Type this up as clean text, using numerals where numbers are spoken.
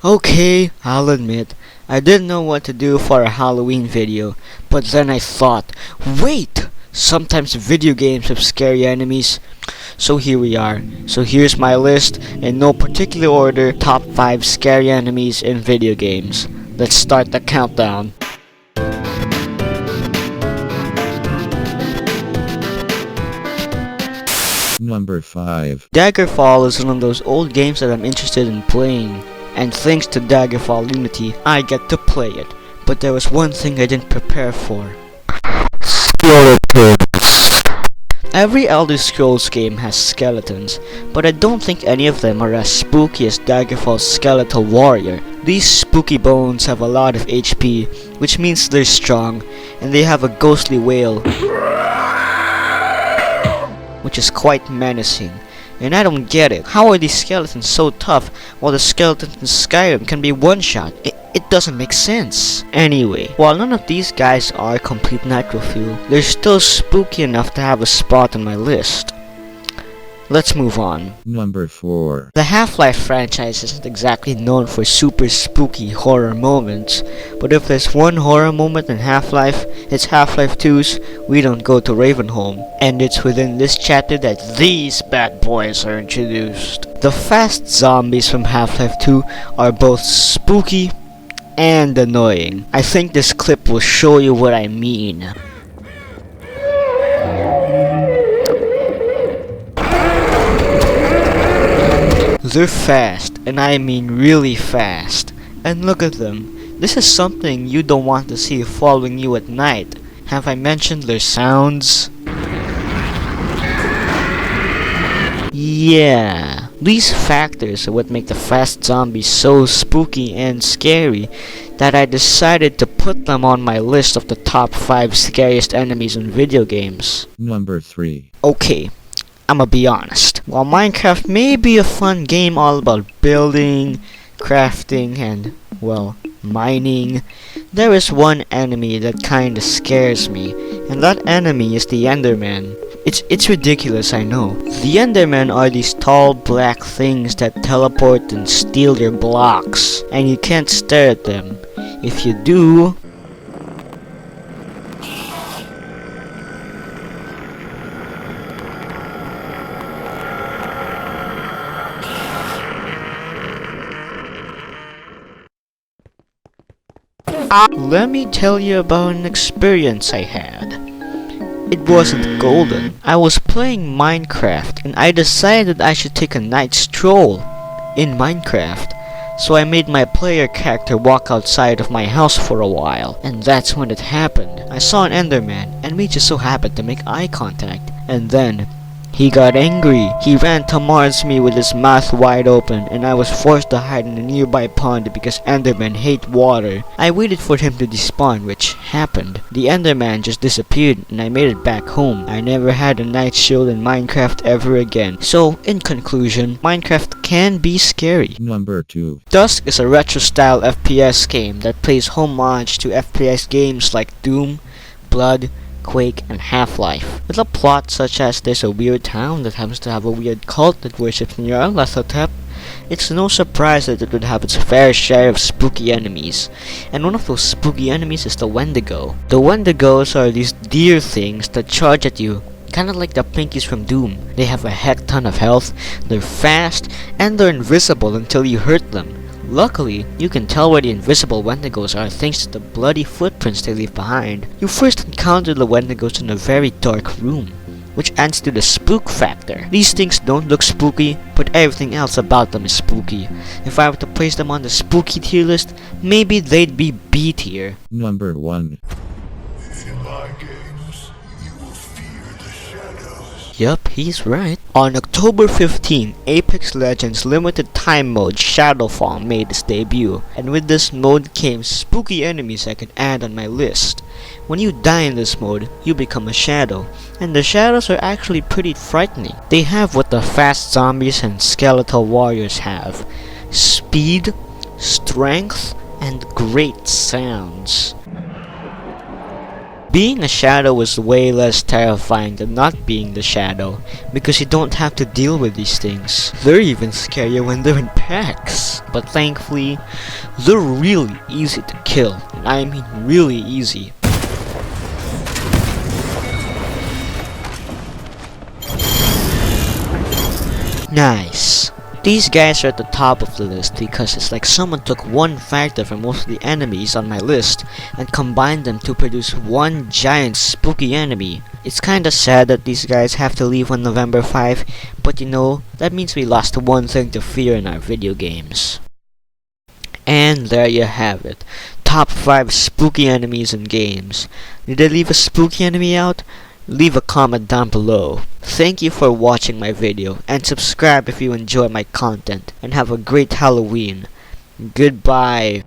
Okay, I'll admit, I didn't know what to do for a Halloween video, but then I thought, wait! Sometimes video games have scary enemies. So here we are. So here's my list, in no particular order, top 5 scary enemies in video games. Let's start the countdown. Number 5. Daggerfall is one of those old games that I'm interested in playing, and thanks to Daggerfall Unity, I get to play it. But there was one thing I didn't prepare for. Skeletons. Every Elder Scrolls game has skeletons, but I don't think any of them are as spooky as Daggerfall's Skeletal Warrior. These spooky bones have a lot of HP, which means they're strong, and they have a ghostly wail, which is quite menacing. And I don't get it. How are these skeletons so tough while the skeletons in Skyrim can be one-shot? It doesn't make sense. Anyway, while none of these guys are complete necrophile, they're still spooky enough to have a spot on my list. Let's move on. Number 4. The Half-Life franchise isn't exactly known for super spooky horror moments, but if there's one horror moment in Half-Life, it's Half-Life 2's We Don't Go to Ravenholm, and it's within this chapter that these bad boys are introduced. The fast zombies from Half-Life 2 are both spooky and annoying. I think this clip will show you what I mean. They're fast, and I mean really fast. And look at them. This is something you don't want to see following you at night. Have I mentioned their sounds? Yeah, these factors are what make the fast zombies so spooky and scary that I decided to put them on my list of the top 5 scariest enemies in video games. Number 3. Okay, I'ma be honest. While Minecraft may be a fun game all about building, crafting, and, well, mining, there is one enemy that kinda scares me, and that enemy is the Enderman. It's ridiculous, I know. The Endermen are these tall black things that teleport and steal your blocks, and you can't stare at them. If you do, let me tell you about an experience I had. It wasn't golden. I was playing Minecraft and I decided I should take a night stroll in Minecraft. So I made my player character walk outside of my house for a while, and that's when it happened. I saw an Enderman and we just so happened to make eye contact, and then he got angry. He ran towards me with his mouth wide open, and I was forced to hide in a nearby pond because Endermen hate water. I waited for him to despawn, which happened. The Enderman just disappeared, and I made it back home. I never had a night stroll in Minecraft ever again. So, in conclusion, Minecraft can be scary. Number 2. Dusk is a retro-style FPS game that plays homage to FPS games like Doom, Blood, Quake, and Half-Life. With a plot such as there's a weird town that happens to have a weird cult that worships Nyarlathotep, it's no surprise that it would have its fair share of spooky enemies. And one of those spooky enemies is the wendigo. The wendigos are these deer things that charge at you, kinda like the Pinkies from Doom. They have a heck ton of health, they're fast, and they're invisible until you hurt them. Luckily, you can tell where the invisible wendigos are thanks to the bloody footprints they leave behind. You first encounter the wendigos in a very dark room, which adds to the spook factor. These things don't look spooky, but everything else about them is spooky. If I were to place them on the spooky tier list, maybe they'd be B tier. Number 1. In my games, you will fear the shadows. Yup, he's right. On October 15, Apex Legends limited time mode Shadowfall made its debut, and with this mode came spooky enemies I could add on my list. When you die in this mode, you become a shadow, and the shadows are actually pretty frightening. They have what the fast zombies and skeletal warriors have: speed, strength, and great sounds. Being a shadow is way less terrifying than not being the shadow, because you don't have to deal with these things. They're even scarier when they're in packs. But thankfully, they're really easy to kill, and I mean really easy. Nice. These guys are at the top of the list because it's like someone took one factor from most of the enemies on my list and combined them to produce one giant spooky enemy. It's kinda sad that these guys have to leave on November 5, but you know, that means we lost one thing to fear in our video games. And there you have it. Top 5 spooky enemies in games. Did I leave a spooky enemy out? Leave a comment down below. Thank you for watching my video, and subscribe if you enjoy my content, and have a great Halloween. Goodbye.